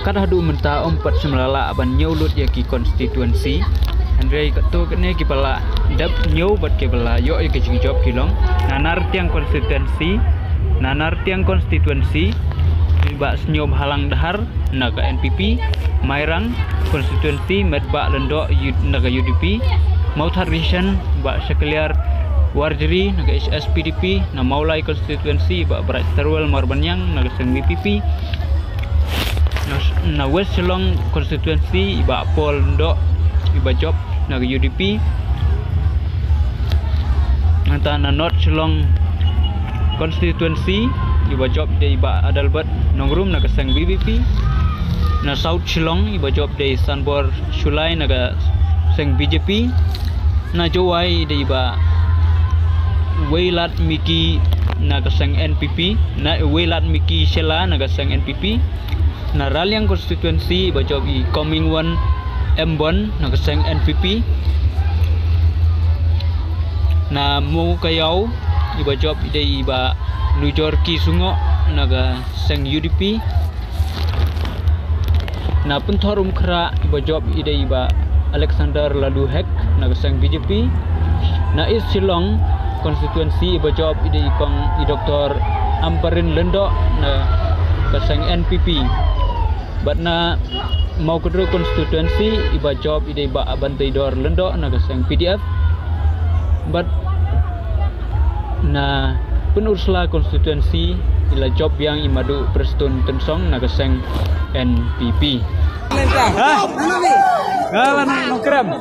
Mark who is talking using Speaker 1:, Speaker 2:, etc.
Speaker 1: Kada hadu menta ompat semlala aban nyaulut ya ki konstituensi. Andre ketu kene ki pala dap nyau bat ke pala yo ke job kilong. Nanar tiang konstituensi ba senyum halang dahar naga NPP, Mairang konstituensi medba lendok naga UDP, Mautharishan ba sekaliar Warjeri naga HSPDP, na Maulai konstituensi ba Berat Terwel Marbanyang naga Seng BPP. Na West Selong konstituensi iba Pol Ndok iba job naga UDP. Nanta na North Selong konstituensi iba job de iba Adalbert Nongrum naga Seng BBP. Na South Selong iba job de Sanbor Shulai naga Seng BJP. Na Jowai de iba Weilat Miki naga Seng NPP. Na Weilat Miki Shela naga Seng NPP. Na Raliang konstituensi iba job i Comingwan Mbon naga Seng NPP. Na Mu Kayau iba job ide iba Lujorki Sungo naga Seng UDP. Na Puntorum Kra iba job ide iba Alexander Laluhek naga Seng BJP. Na East Silong konstituensi iba job ide ikong i Dr. Amparin Lendo naga Seng NPP. Bat na mau kedua konstituensi iba job ide iba Abantai Dor Lendo naga Seng PDF. Bat na penursla konstituensi ila job yang imadu Preston Tensong naga Seng NPP. Kawan nongkrem.